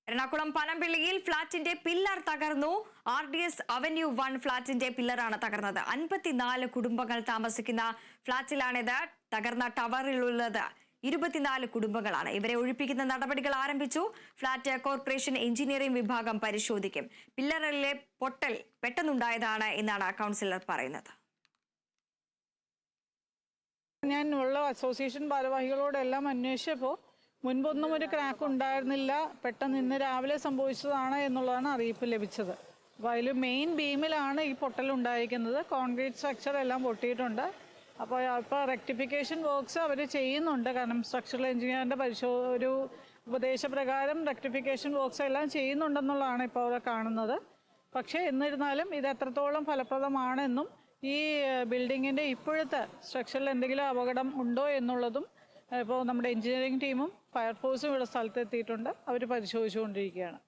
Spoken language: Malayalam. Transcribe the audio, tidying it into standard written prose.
എറണാകുളം പനമ്പിള്ളിയിൽ ഫ്ളാറ്റിന്റെ പില്ലർ തകർന്നു. RDS അവന്യൂ 1 ഫ്ളാറ്റിന്റെ പില്ലറാണ് തകർന്നത്. 54 കുടുംബങ്ങൾ താമസിക്കുന്ന ഫ്ളാറ്റിലാണിത്. തകർന്ന ടവറിലുള്ളത് 24 കുടുംബങ്ങളാണ്. ഇവരെ ഒഴിപ്പിക്കുന്ന നടപടികൾ ആരംഭിച്ചു. ഫ്ളാറ്റ് കോർപ്പറേഷൻ എഞ്ചിനീയറിംഗ് വിഭാഗം പരിശോധിക്കും. പില്ലറിലെ പൊട്ടൽ പെട്ടെന്നുണ്ടായതാണ് എന്നാണ് കൗൺസിലർ പറയുന്നത്. ഞാൻ ഉള്ള അസോസിയേഷൻ ഭാരവാഹികളോടെല്ലാം അന്വേഷിച്ചപ്പോൾ മുൻപൊന്നും ഒരു ക്രാക്ക് ഉണ്ടായിരുന്നില്ല, പെട്ടെന്ന് ഇന്ന് രാവിലെ സംഭവിച്ചതാണ് എന്നുള്ളതാണ് അറിയിപ്പ് ലഭിച്ചത്. അപ്പോൾ അതിൽ മെയിൻ ബീമിലാണ് ഈ പൊട്ടലുണ്ടായിരിക്കുന്നത്. കോൺക്രീറ്റ് സ്ട്രക്ചർ എല്ലാം പൊട്ടിയിട്ടുണ്ട്. അപ്പോൾ റെക്ടിഫിക്കേഷൻ വർക്ക്സ് അവർ ചെയ്യുന്നുണ്ട്. കാരണം സ്ട്രക്ചറൽ എഞ്ചിനീയറിൻ്റെ ഒരു ഉപദേശപ്രകാരം റെക്ടിഫിക്കേഷൻ വർക്ക്സ് എല്ലാം ചെയ്യുന്നുണ്ടെന്നുള്ളതാണ് ഇപ്പോൾ അവിടെ കാണുന്നത്. പക്ഷേ എന്നിരുന്നാലും ഇത് എത്രത്തോളം ഫലപ്രദമാണെന്നും ഈ ബിൽഡിങ്ങിൻ്റെ ഇപ്പോഴത്തെ സ്ട്രക്ചറിൽ എന്തെങ്കിലും അപകടം ഉണ്ടോ എന്നുള്ളതും ഇപ്പോൾ നമ്മുടെ എഞ്ചിനീയറിംഗ് ടീമും ഫയർഫോഴ്സും ഇവിടെ സ്ഥലത്തെത്തിയിട്ടുണ്ട്. അവർ പരിശോധിച്ചുകൊണ്ടിരിക്കുകയാണ്.